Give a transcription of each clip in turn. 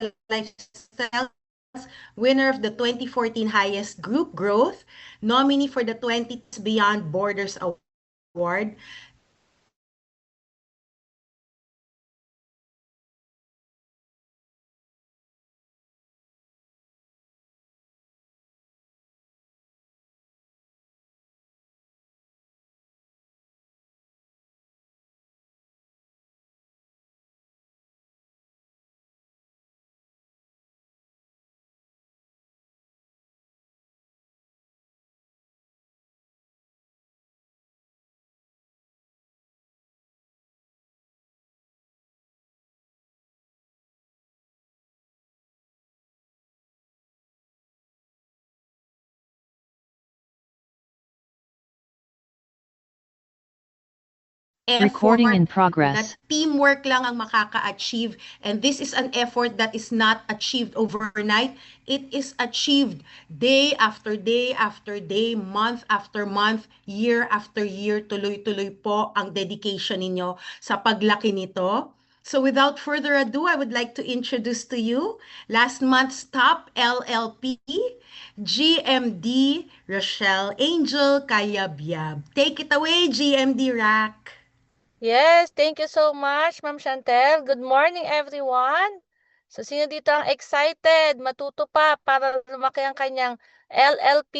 Lifestyles, winner of the 2014 Highest Group Growth, nominee for the 20 Beyond Borders Award, Recording in effort progress. that teamwork lang ang makaka-achieve, and this is an effort that is not achieved overnight. It is achieved day after day after day, month after month, year after year. Tuloy-tuloy po ang dedication ninyo sa paglaki nito. So without further ado, I would like to introduce to you last month's top LLP, GMD Rochelle Angel Cayabyab. Take it away, GMD Rack. Yes, thank you so much, Ma'am Chantel. Good morning, everyone. So, sino dito ang excited, matuto pa para lumaki ang kanyang LLP?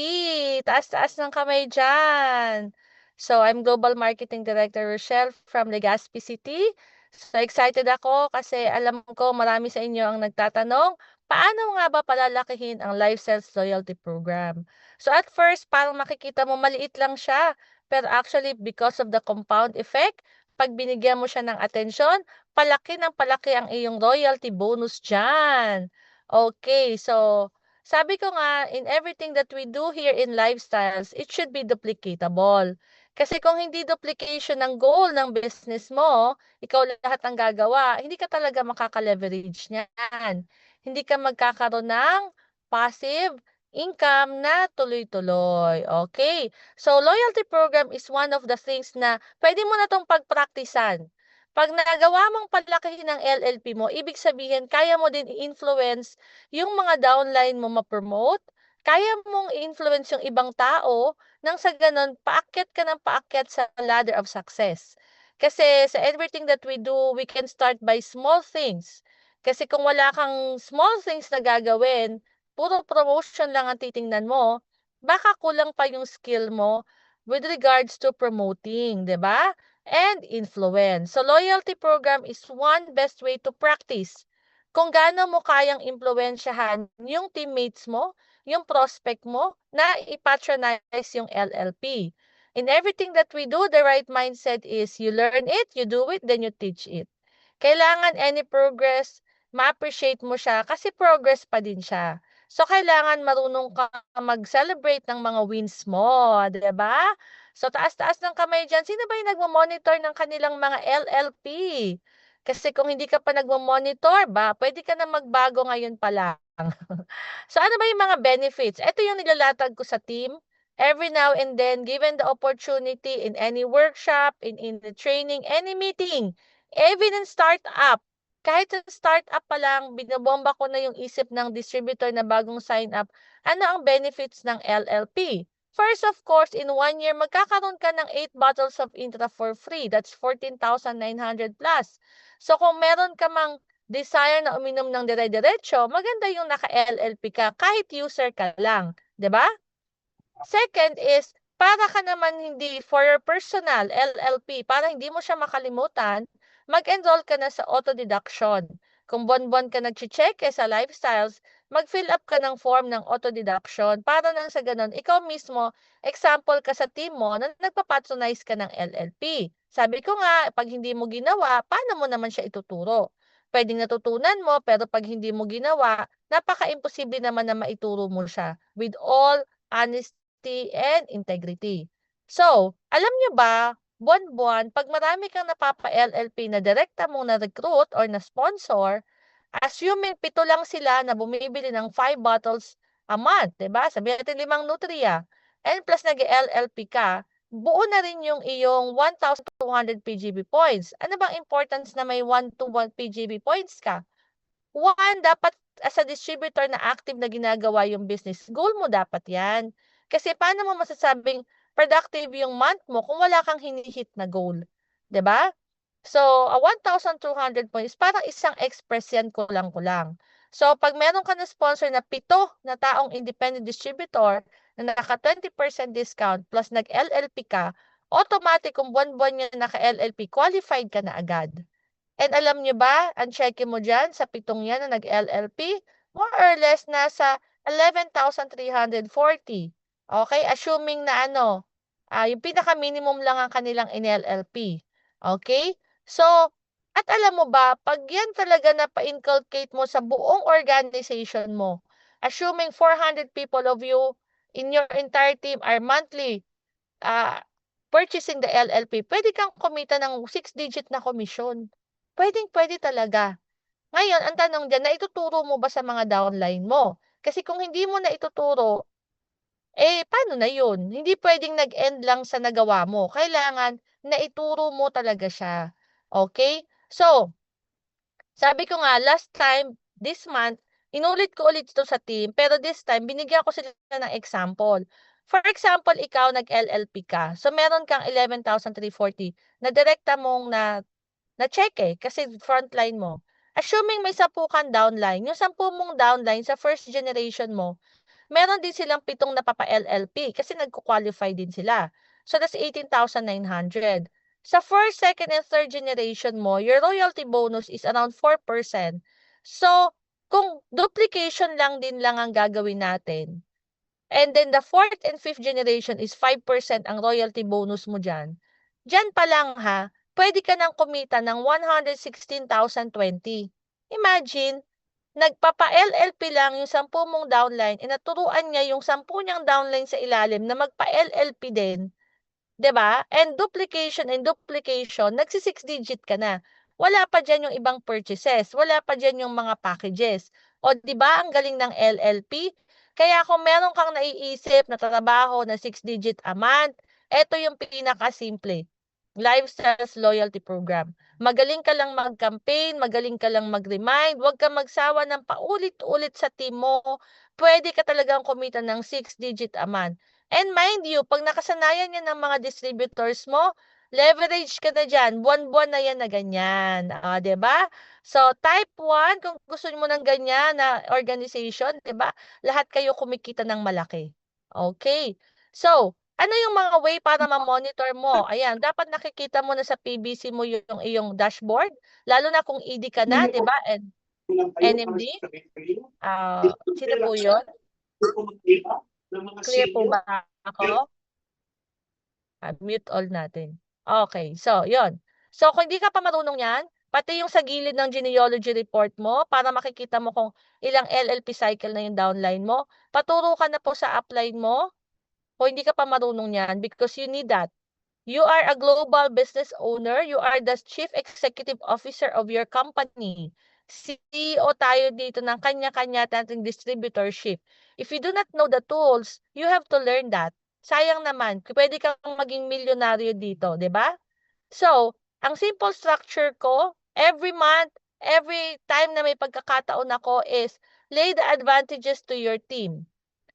Taas-taas ng kamay dyan. So, I'm Global Marketing Director Rochelle from Legazpi City. So, excited ako kasi alam ko marami sa inyo ang nagtatanong, paano nga ba palalakihin ang Life Sales Loyalty Program? So, at first, parang makikita mo maliit lang siya. Pero actually, because of the compound effect, pag binigyan mo siya ng atensyon, palaki ng palaki ang iyong royalty bonus diyan. Okay, so sabi ko nga, in everything that we do here in Lifestyles, it should be duplicatable. Kasi kung hindi duplication ng goal ng business mo, ikaw lahat ang gagawa, hindi ka talaga makaka-leverage niyan. Hindi ka magkakaroon ng passive income na tuloy-tuloy. Okay? So, loyalty program is one of the things na pwede mo na 'tong pagpraktisan. 'Pag nagawa mong palakihin ang LLP mo, ibig sabihin kaya mo din i-influence yung mga downline mo ma-promote, kaya mong i-influence yung ibang tao nang sa gano'n paakyat ka ng paakyat sa ladder of success. Kasi sa everything that we do, we can start by small things. Kasi kung wala kang small things na gagawin, puro promotion lang ang titingnan mo, baka kulang pa yung skill mo with regards to promoting, 'di ba? And influence. So loyalty program is one best way to practice kung gaano mo kayang impluwensyahan yung teammates mo, yung prospect mo na i-patronize yung LLP. In everything that we do, the right mindset is you learn it, you do it, then you teach it. Kailangan any progress, ma-appreciate mo siya kasi progress pa din siya. So, kailangan marunong ka mag-celebrate ng mga wins mo, 'di ba? So, taas-taas ng kamay diyan. Sino ba yung nagmo-monitor ng kanilang mga LLP? Kasi kung hindi ka pa nagmo-monitor ba, pwede ka na magbago ngayon pa lang. So, ano ba yung mga benefits? Ito yung nilalatag ko sa team. Every now and then, given the opportunity in any workshop, in the training, any meeting, even in startup, kahit sa startup pa lang, binobomba ko na yung isip ng distributor na bagong sign up, ano ang benefits ng LLP? First, of course, in 1 year, magkakaroon ka ng 8 bottles of Intra for free. That's 14,900 plus. So, kung meron ka mang desire na uminom ng dire-diretso, maganda yung naka-LLP ka kahit user ka lang. 'Di ba? Second is, para ka naman hindi for your personal LLP, para hindi mo siya makalimutan, mag-enroll ka na sa auto deduction. Kung buwan-buwan ka nagche-check sa lifestyles, mag-fill up ka ng form ng auto deduction para nang sa ganun, ikaw mismo, example ka sa team mo na nagpapatronize ka ng LLP. Sabi ko nga, pag hindi mo ginawa, paano mo naman siya ituturo? Pwedeng natutunan mo, pero pag hindi mo ginawa, napaka-imposible naman na maituro mo siya with all honesty and integrity. So, alam niyo ba, buwan-buwan, pag marami kang napapa-LLP na direkta mong na-recruit or na-sponsor, assuming 7 lang sila na bumibili ng 5 bottles a month, 'di ba? Sabihin natin 5 Nutria, and plus nag-LLP ka, buo na rin yung iyong 1,200 PGB points. Ano bang importance na may 1 to 1 PGB points ka? One, dapat as a distributor na active na ginagawa yung business, goal mo dapat yan. Kasi paano mo masasabing productive yung month mo kung wala kang hinihit na goal? 'Di ba? So, 1,200 points, parang isang express yan kulang-kulang. So, pag meron ka na sponsor na 7 na taong independent distributor na naka 20% discount plus nag-LLP ka, automatic kung buwan-buwan yan naka-LLP, qualified ka na agad. And alam nyo ba, ang cheque mo dyan sa 7 yan na nag-LLP, more or less nasa 11,340. Okay? Assuming na yung pinaka-minimum lang ang kanilang in-LLP. Okay? So, at alam mo ba, pag yan talaga na pa-inculcate mo sa buong organization mo, assuming 400 people of you in your entire team are monthly purchasing the LLP, pwede kang kumita ng 6-digit na komisyon. Pwedeng-pwede talaga. Ngayon, ang tanong diyan, naituturo mo ba sa mga downline mo? Kasi kung hindi mo naituturo, paano na yun? Hindi pwedeng nag-end lang sa nagawa mo. Kailangan naituro mo talaga siya. Okay? So, sabi ko nga, last time, this month, inulit ko ulit ito sa team, pero this time, binigyan ko sila ng example. For example, ikaw nag-LLP ka. So, meron kang 11,340 na direkta mong na-check kasi frontline mo. Assuming may 10 kang downline, yung 10 mong downline sa first generation mo, meron din silang 7 napapa-LLP kasi nagko-qualify din sila. So, that's 18,900. Sa first, second, and third generation mo, your royalty bonus is around 4%. So, kung duplication lang din lang ang gagawin natin, and then the fourth and fifth generation is 5% ang royalty bonus mo dyan. Dyan pa lang pwede ka nang kumita ng 116,020. Imagine, nagpapa-LLP lang yung 10 mong downline, naturuan niya yung 10 niyang downline sa ilalim na magpa-LLP din. 'Di ba? And duplication, nagsi-6 digit ka na. Wala pa diyan yung ibang purchases, wala pa diyan yung mga packages. O 'di ba ang galing ng LLP? Kaya kung meron kang naiisip na trabaho na 6 digit a month, eto yung pinakasimple. Lifestyles Loyalty Program. Magaling ka lang mag-campaign, magaling ka lang mag-remind, huwag kang magsawa ng paulit-ulit sa team mo. Pwede ka talagang kumita ng 6 digit a month. And mind you, pag nakasanayan yan ng mga distributors mo, leverage ka na dyan. Buwan-buwan na yan na ganyan. 'Di ba? So, type 1, kung gusto mo ng ganyan na organization, 'di ba? Lahat kayo kumikita ng malaki. Okay. So, ano yung mga way para ma-monitor mo? Ayan, dapat nakikita mo na sa PBC mo yung iyong dashboard, lalo na kung ED ka na, 'di ba? And NMD? Sino po 'yun? Clear po ba ako? Mute all natin. Okay, so 'yon. So kung hindi ka pa marunong 'yan, pati yung sa gilid ng genealogy report mo para makikita mo kung ilang LLP cycle na yung downline mo, paturo ka na po sa upline mo kung hindi ka pa marunong 'yan because you need that. You are a global business owner. You are the chief executive officer of your company. CEO tayo dito ng kanya-kanya nating distributorship. If you do not know the tools, you have to learn that. Sayang naman, pwede kang maging milyonaryo dito, 'di ba? So, ang simple structure ko, every month, every time na may pagkakataon ako is lay the advantages to your team.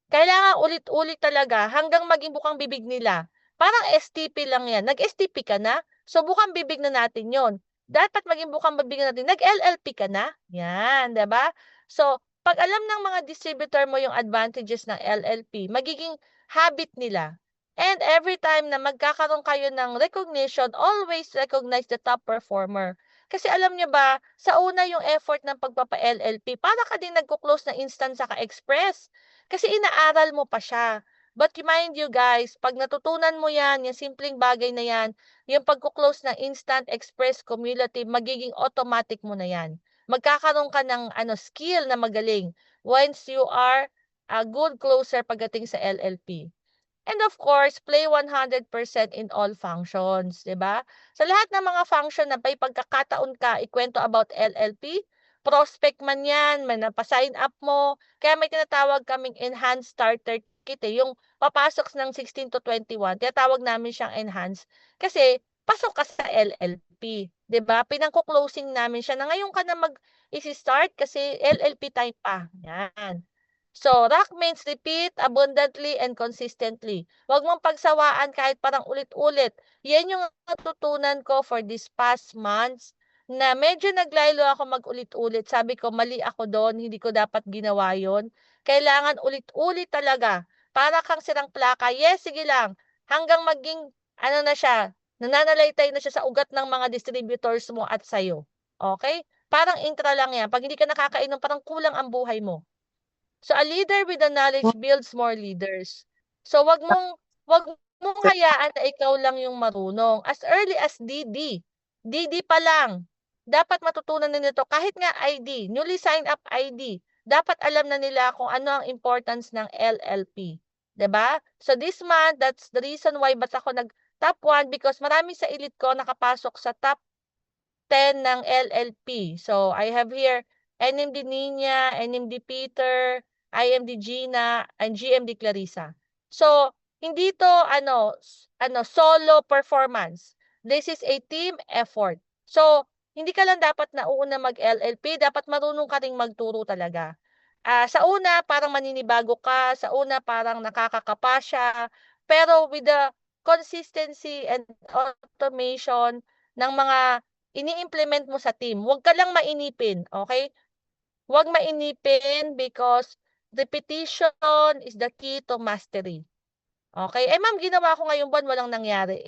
Kailangan ulit-ulit talaga hanggang maging bukang bibig nila. Parang STP lang yan. Nag-STP ka na, so bukang bibig na natin yon. Dapat maging bukang bibig natin. Nag-LLP ka na. Yan, 'di ba? So, pag alam ng mga distributor mo yung advantages ng LLP, magiging habit nila. And every time na magkakaroon kayo ng recognition, always recognize the top performer. Kasi alam niyo ba, sa una yung effort ng pagpapa-LLP, para ka din nagko-close na instant sa ka-express. Kasi inaaral mo pa siya. But remind you guys, pag natutunan mo yan, yung simpleng bagay na yan, yung pagko-close ng instant express cumulative, magiging automatic mo na yan. Magkakaroon ka ng skill na magaling once you are a good closer pagdating sa LLP. And of course, play 100% in all functions, 'di ba? Sa lahat ng mga function na may pagkakataon ka ikwento about LLP, prospect man 'yan, may napa-sign up mo, kaya may tinatawag kaming enhanced starter kit yung papasok ng 16 to 21, tinatawag namin siyang enhanced kasi pasok ka sa LLP, 'di ba? Pinangko-closing namin siya na ngayon ka na isi-start kasi LLP time pa. Yan. So, rock means repeat abundantly and consistently. Huwag mong pagsawaan kahit parang ulit-ulit. Yan yung natutunan ko for these past months na medyo naglaylo ako mag-ulit-ulit. Sabi ko, mali ako doon, hindi ko dapat ginawa yon. Kailangan ulit-ulit talaga. Para kang sirang plaka. Yes, sige lang. Hanggang maging, ano na siya, nananalaytay na siya sa ugat ng mga distributors mo at sa'yo. Okay? Parang intra lang yan. Pag hindi ka nakakainom, parang kulang ang buhay mo. So a leader with the knowledge builds more leaders. So wag mong hayaan na ikaw lang yung marunong. As early as DD. DD pa lang. Dapat matutunan na nito kahit nga ID, newly signed up ID. Dapat alam na nila kung ano ang importance ng LLP. 'Di ba? So this month, that's the reason why ba't ako nag top 1 because marami sa elite ko nakapasok sa top 10 ng LLP. So I have here NMD Nina, NMD Peter, IMD Gina, and GMD Clarissa. So, hindi to solo performance. This is a team effort. So, hindi ka lang dapat nauna mag-LLP, dapat marunong ka ring magturo talaga. Sa una, parang maninibago ka, sa una, parang nakakakapa siya, pero with the consistency and automation ng mga ini-implement mo sa team, huwag ka lang mainipin, okay? Huwag mainipin because repetition is the key to mastery. Okay? Eh, ma'am, ginawa ko ngayong buwan, walang nangyari.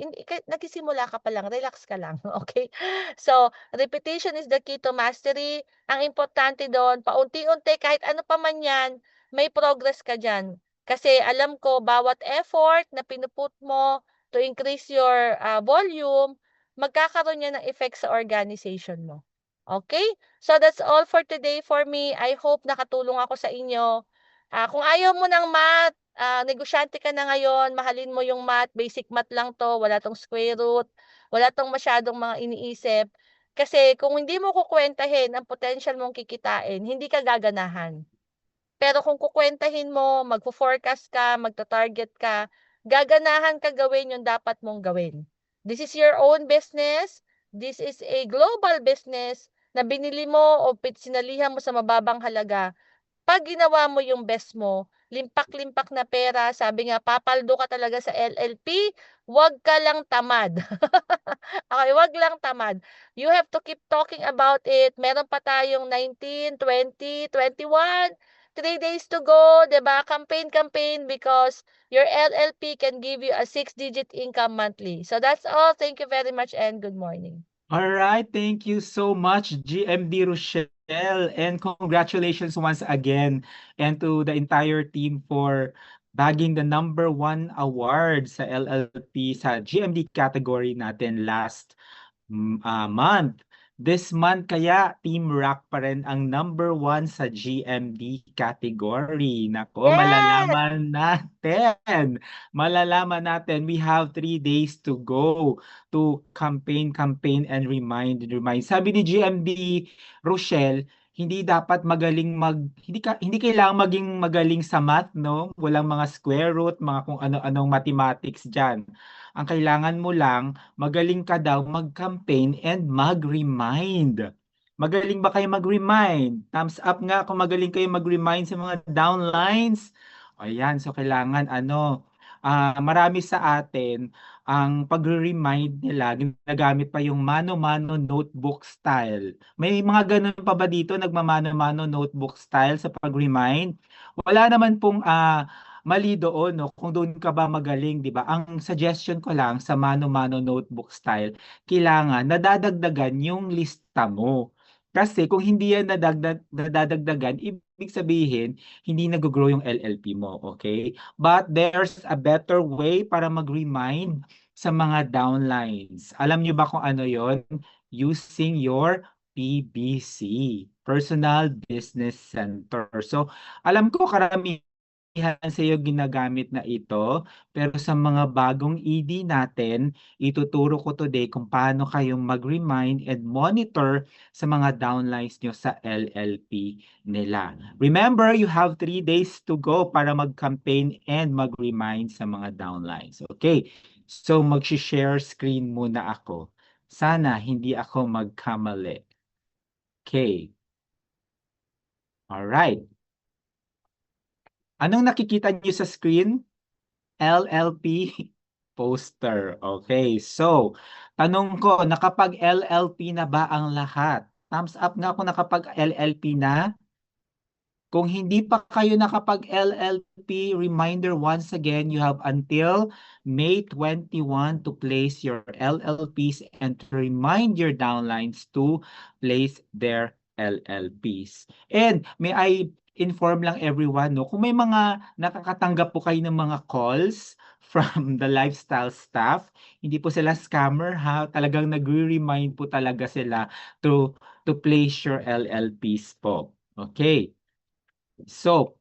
Nagsisimula ka pa lang, relax ka lang, okay? So, repetition is the key to mastery. Ang importante doon, paunti-unti, kahit ano pa man yan, may progress ka dyan. Kasi alam ko, bawat effort na pinuput mo to increase your volume, magkakaroon yan ng effect sa organization mo. Okay? So, that's all for today for me. I hope nakatulong ako sa inyo. Kung ayaw mo ng math, negosyante ka na ngayon, mahalin mo yung math, basic math lang 'to, wala 'tong square root, wala 'tong masyadong mga iniisip. Kasi kung hindi mo kukuwentahin ang potential mong kikitain, hindi ka gaganahan. Pero kung kukuwentahin mo, magfo-forecast ka, magta-target ka, gaganahan ka gawin yung dapat mong gawin. This is your own business. This is a global business na binili mo o sinalihan mo sa mababang halaga. Pag ginawa mo yung best mo, limpak-limpak na pera, sabi nga papaldo ka talaga sa LLP, wag ka lang tamad. Okay, wag lang tamad. You have to keep talking about it. Meron pa tayong 19, 20, 21, 3 days to go, 'di ba? Campaign because your LLP can give you a 6-digit income monthly. So that's all. Thank you very much and good morning. All right, thank you so much, GMD Rochelle, and congratulations once again and to the entire team for bagging the #1 award sa LLP sa GMD category natin last month. This month kaya Team Rock pa rin ang #1 sa GMD category. Nako, Yes! malalaman natin. Malalaman natin. We have 3 days to go to campaign and remind. Sabi ni GMD Rochelle, hindi dapat magaling hindi kailangang maging magaling sa math, no? Walang mga square root, mga kung ano-anong mathematics diyan. Ang kailangan mo lang, magaling ka daw mag-campaign and mag-remind. Magaling ba kayo mag-remind? Thumbs up nga kung magaling kayo mag-remind sa mga downlines. Ayan, so kailangan marami sa atin ang pag-remind nila, ginagamit pa yung mano-mano notebook style. May mga ganun pa ba dito, nagmamano-mano notebook style sa pag-remind? Wala naman pong mali doon, no? Kung doon ka ba magaling, di ba? Ang suggestion ko lang sa mano-mano notebook style, kailangan nadadagdagan yung lista mo. Kasi kung hindi yan nadadagdagan, ibig sabihin, hindi nag-grow yung LLP mo, okay? But there's a better way para mag-remind sa mga downlines. Alam niyo ba kung ano yon? Using your PBC, Personal Business Center. So, alam ko karamihan sa iyo ginagamit na ito, pero sa mga bagong ED natin, ituturo ko today kung paano kayong mag-remind and monitor sa mga downlines nyo sa LLP nila. Remember, you have 3 days to go para mag-campaign and mag-remind sa mga downlines. Okay, so mag-share screen muna ako. Sana hindi ako magkamali. Okay. Alright. Anong nakikita niyo sa screen? LLP poster. Okay, so tanong ko, nakapag-LLP na ba ang lahat? Thumbs up nga kung nakapag-LLP na. Kung hindi pa kayo nakapag-LLP, reminder once again, you have until May 21 to place your LLPs and to remind your downlines to place their LLPs. And may I inform lang everyone, no, kung may mga nakakatanggap po kayo ng mga calls from the lifestyle staff, hindi po sila scammer ha, talagang nagre-remind po talaga sila to place your LLPs po. Okay. So,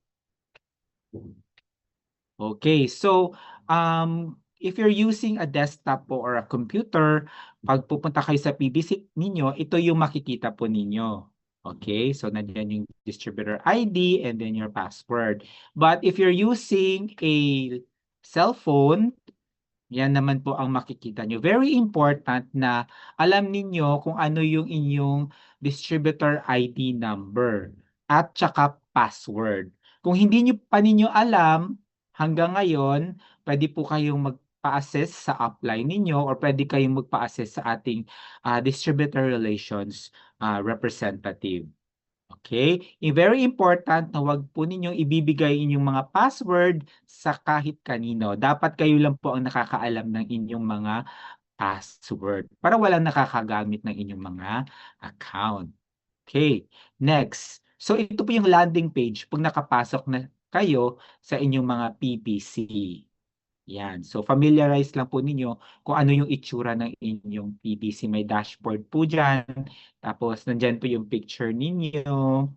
if you're using a desktop po or a computer, pag pupunta kayo sa PBC ninyo, ito yung makikita po ninyo. Okay, so nandiyan yung distributor ID and then your password. But if you're using a cellphone, yan naman po ang makikita nyo. Very important na alam ninyo kung ano yung inyong distributor ID number at saka password. Kung hindi nyo pa ninyo alam, hanggang ngayon, pwede po kayong magpa-assess sa upline ninyo or pwede kayong magpa-assess sa ating distributor relations representative. Okay? Very important na wag po ninyong ibibigay inyong mga password sa kahit kanino. Dapat kayo lang po ang nakakaalam ng inyong mga password para walang nakakagamit ng inyong mga account. Okay, next. So ito po yung landing page pag nakapasok na kayo sa inyong mga PPC. Yan. So familiarize lang po ninyo kung ano yung itsura ng inyong PPC. May dashboard po dyan. Tapos nandyan po yung picture ninyo.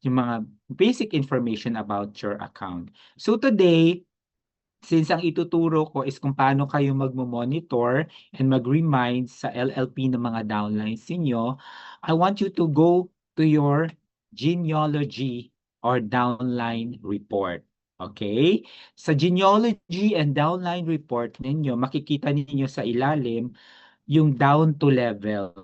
Yung mga basic information about your account. So today, since ang ituturo ko is kung paano kayo magmo-monitor and mag-remind sa LLP ng mga downlines ninyo, I want you to go to your genealogy or downline report. Okay? Sa genealogy and downline report ninyo, makikita ninyo sa ilalim yung down to levels.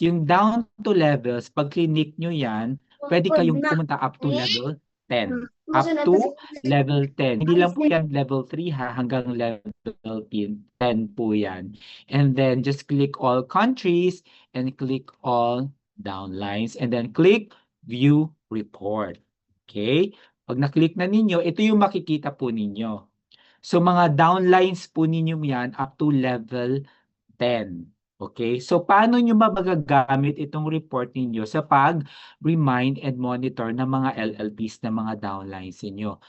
Yung down to levels, pag clinic nyo yan, pwede kayong pumunta up to level 10. Up to level 10. Hindi lang po yan level 3 ha, hanggang level 10 po yan. And then just click all countries and click all downlines and then click view report. Okay? Pag na-click na ninyo, ito yung makikita po ninyo. So mga downlines po ninyo yan up to level 10. Okay? So paano nyo magagamit itong report ninyo sa pag-remind and monitor ng mga LLPs na mga downlines ninyo?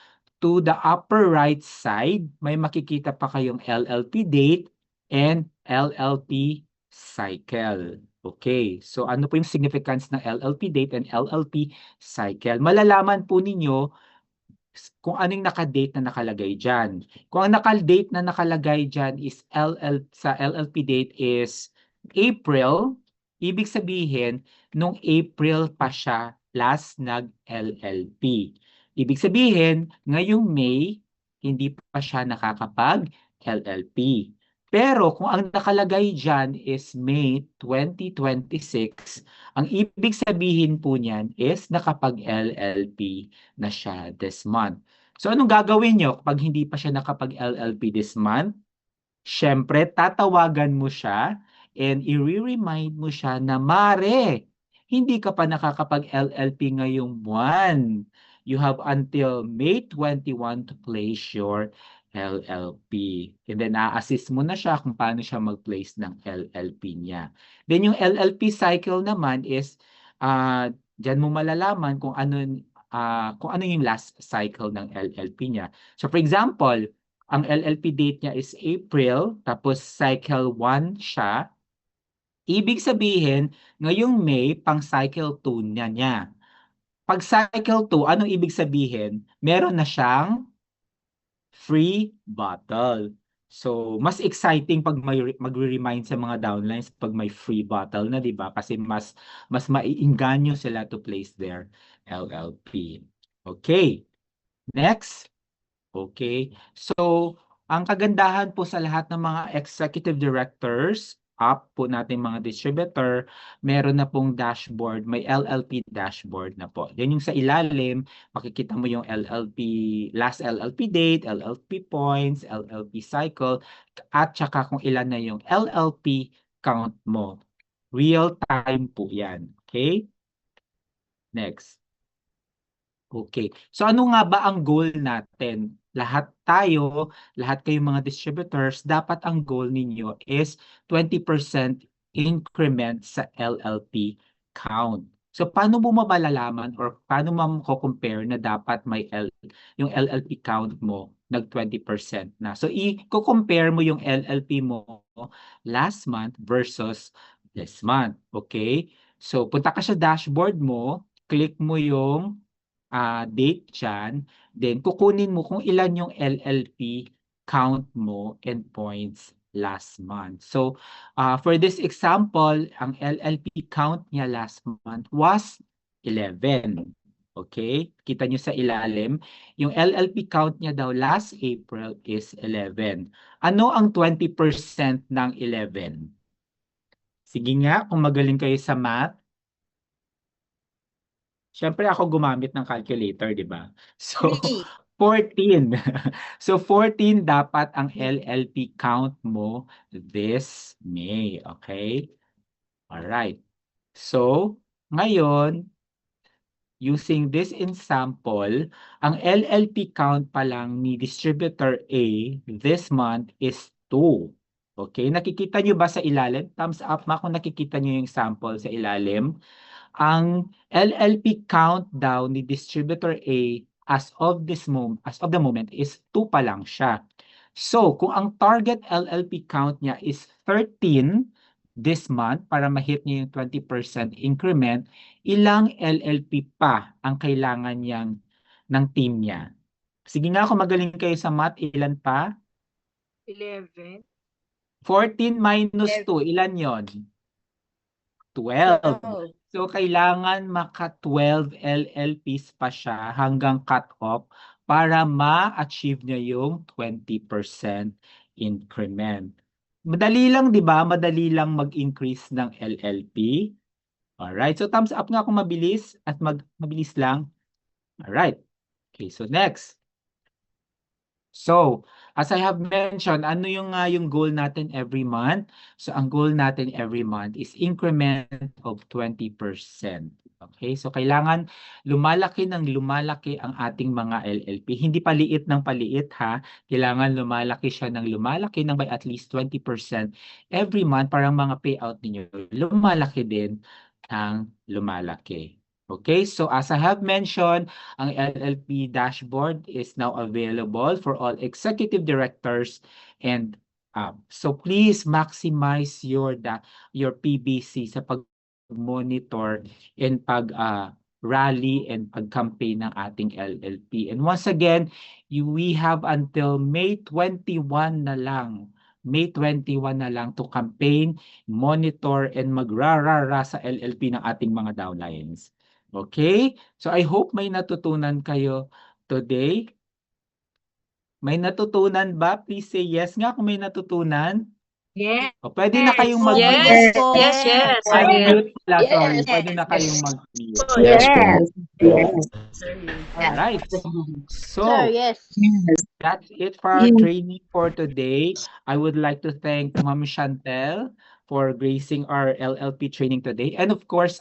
To the upper right side, may makikita pa kayong LLP date and LLP cycle. Okay, so ano po yung significance ng LLP date and LLP cycle? Malalaman po ninyo kung anong naka-date na nakalagay dyan. Kung ang naka-date na nakalagay dyan is sa LLP date is April, ibig sabihin, nung April pa siya last nag-LLP. Ibig sabihin, ngayong May, hindi pa siya nakakapag-LLP. Pero kung ang nakalagay dyan is May 2026, ang ibig sabihin po niyan is nakapag-LLP na siya this month. So anong gagawin nyo kapag hindi pa siya nakapag-LLP this month? Siyempre, tatawagan mo siya and i-remind mo siya na mare, hindi ka pa nakakapag-LLP ngayong buwan. You have until May 21 to place your LLP. And then, a-assist mo na siya kung paano siya mag-place ng LLP niya. Then, yung LLP cycle naman is, dyan mo malalaman kung ano yung last cycle ng LLP niya. So, for example, ang LLP date niya is April, tapos cycle 1 siya. Ibig sabihin, ngayong May, pang cycle 2 niya. Pag cycle 2, anong ibig sabihin? Meron na siyang free bottle. So, mas exciting pag magre-remind sa mga downlines pag may free bottle na, 'di ba? Kasi mas maiinganyo sila to place their LLP. Okay. Next. Okay. So, ang kagandahan po sa lahat ng mga executive directors app po natin mga distributor, meron na pong dashboard, may LLP dashboard na po. Yan yung sa ilalim, makikita mo yung LLP, last LLP date, LLP points, LLP cycle, at saka kung ilan na yung LLP count mo. Real time po yan. Okay? Next. Okay. So ano nga ba ang goal natin? Lahat kayong mga distributors, dapat ang goal ninyo is 20% increment sa LLP count. So paano mo mabalalaman or paano mo compare na dapat yung LLP count mo nag 20% na? So i-compare mo yung LLP mo last month versus this month. Okay? So punta ka sa dashboard mo, click mo yung date dyan, then kukunin mo kung ilan yung LLP count mo and points last month. So, for this example, ang LLP count niya last month was 11. Okay? Kita nyo sa ilalim, yung LLP count niya daw last April is 11. Ano ang 20% ng 11? Sige nga, kung magaling kayo sa math. Siyempre ako gumamit ng calculator, di ba? So, 14. So, 14 dapat ang LLP count mo this May. Okay? Alright. So, ngayon, using this example, ang LLP count pa lang ni Distributor A this month is 2. Okay? Nakikita nyo ba sa ilalim? Thumbs up ma kung nakikita nyo yung sample sa ilalim. Ang LLP count daw ni Distributor A as of the moment is 2 pa lang siya. So, kung ang target LLP count niya is 13 this month para ma-hit niya yung 20% increment, ilang LLP pa ang kailangan niyang ng team niya? Sige nga, kung magaling kayo sa math, ilan pa? 11. 14 minus 2, ilan yon? 12. So, kailangan maka-12 LLPs pa siya hanggang cut-off para ma-achieve niya yung 20% increment. Madali lang, di ba? Madali lang mag-increase ng LLP. Alright, so thumbs up nga kung mabilis at mabilis lang. Alright. Okay, so next. So, as I have mentioned, ano yung goal natin every month? So, ang goal natin every month is increment of 20%. Okay? So, kailangan lumalaki ng lumalaki ang ating mga LLP. Hindi paliit ng paliit ha. Kailangan lumalaki siya ng lumalaki ng by at least 20% every month para ang mga payout ninyo lumalaki din ng lumalaki. Okay, so as I have mentioned, ang LLP dashboard is now available for all executive directors and so please maximize your PBC sa pag-monitor and pag-rally and pag-campaign ng ating LLP. And once again, we have until May 21 na lang. May 21 na lang to campaign, monitor, and magrarara sa LLP ng ating mga downlines. Okay? So I hope may natutunan kayo today. May natutunan ba? Please say yes nga kung may natutunan. Yes. O, pwede na kayong Yes. mag-mute. Yes. Yes. Unmute pala, sorry. Yes. Pwede na kayong mag-mute. Yes. Alright. So, yes. that's it for our training for today. I would like to thank Ma'am Chantel for gracing our LLP training today. And of course,